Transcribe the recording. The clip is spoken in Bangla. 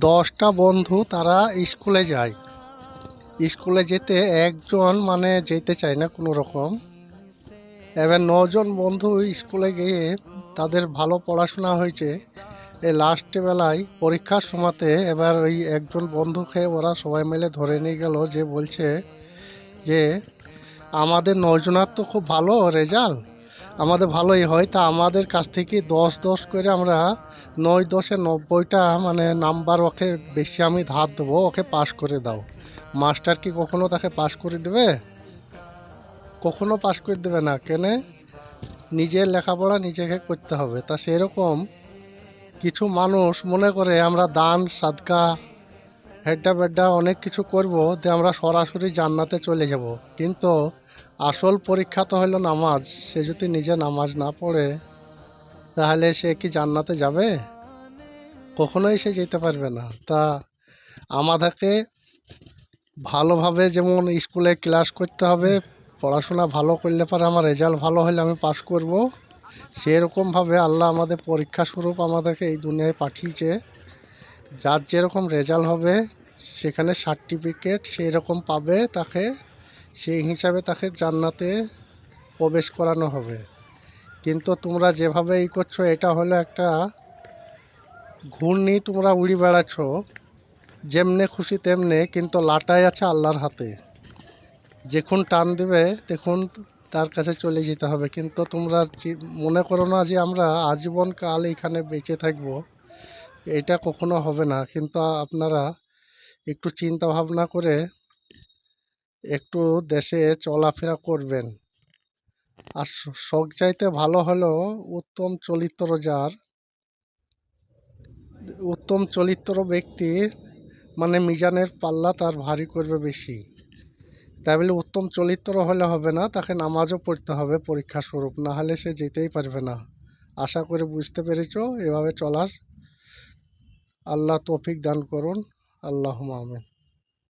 10টা বন্ধু তারা স্কুলে যায়। স্কুলে যেতে একজন যেতে চায় না কোনো রকম। এবার 9জন বন্ধু স্কুলে গিয়ে তাদের ভালো পড়াশোনা হয়েছে। এই লাস্ট বেলায় পরীক্ষার সময়তে এবার ওই একজন বন্ধুকে ওরা সবাই মিলে ধরে নিয়ে গেল, যে বলছে যে আমাদের 9জনার তো খুব ভালো রেজাল্ট, আমাদের ভালোই হয়, তা আমাদের কাছ থেকে 10-10 করে আমরা 9-10-এ 90টা নাম্বার ওকে বেশি আমি ধার দেবো, ওকে পাস করে দাও। মাস্টার কি কখনো তাকে পাস করে দেবে? কখনো পাস করে দেবে না। কেন? নিজের লেখাপড়া নিজেকে করতে হবে। তা সেরকম কিছু মানুষ মনে করে আমরা দান সাদকা হেড্ডা বেড্ডা অনেক কিছু করব, যে আমরা সরাসরি জান্নাতে চলে যাব। কিন্তু আসল পরীক্ষা তো হলো নামাজ। সে যদি নিজে নামাজ না পড়ে, তাহলে সে কি জান্নাতে যাবে? কখনোই সে যেতে পারবে না। তা আমাদেরকে ভালোভাবে, যেমন স্কুলে ক্লাস করতে হবে, পড়াশোনা ভালো করলে পরে আমার রেজাল্ট ভালো হলে আমি পাস করব, সেরকমভাবে আল্লাহ আমাদের পরীক্ষা স্বরূপ আমাদেরকে এই দুনিয়ায় পাঠিয়েছে। যার যেরকম রেজাল্ট হবে সেখানে সার্টিফিকেট সেই রকম পাবে, তাকে সেই হিসাবে তাকে জান্নাতে প্রবেশ করানো হবে। কিন্তু তোমরা যেভাবে করছো, এটা হলো একটা ঘূর্ণি, তোমরা উড়ি বেড়াচ্ছ যেমনে খুশি তেমনে, কিন্তু লাটাই আছে আল্লাহর হাতে। যখন টান দেবে তখন তার কাছে চলে যেতে হবে। কিন্তু তোমরা মনে করো না যে আমরা আজীবন কাল এখানে বেঁচে থাকব, এটা কখনো হবে না। কিন্তু আপনারা একটু চিন্তা ভাবনা করে একটু দেশে চলাফেরা করবেন। আর শখ চাইতে ভালো হলো উত্তম চরিত্র, যার উত্তম চরিত্র ব্যক্তির মিজানের পাল্লা তার ভারী করবে বেশি। তাই বলে উত্তম চরিত্র হলে হবে না, তাকে নামাজও পড়তে হবে পরীক্ষা স্বরূপ, না হলে সে যেতেই পারবে না। আশা করে বুঝতে পেরেছ এভাবে চলার। আল্লাহ তৌফিক দান করুন। আল্লাহুম্মা আমিন।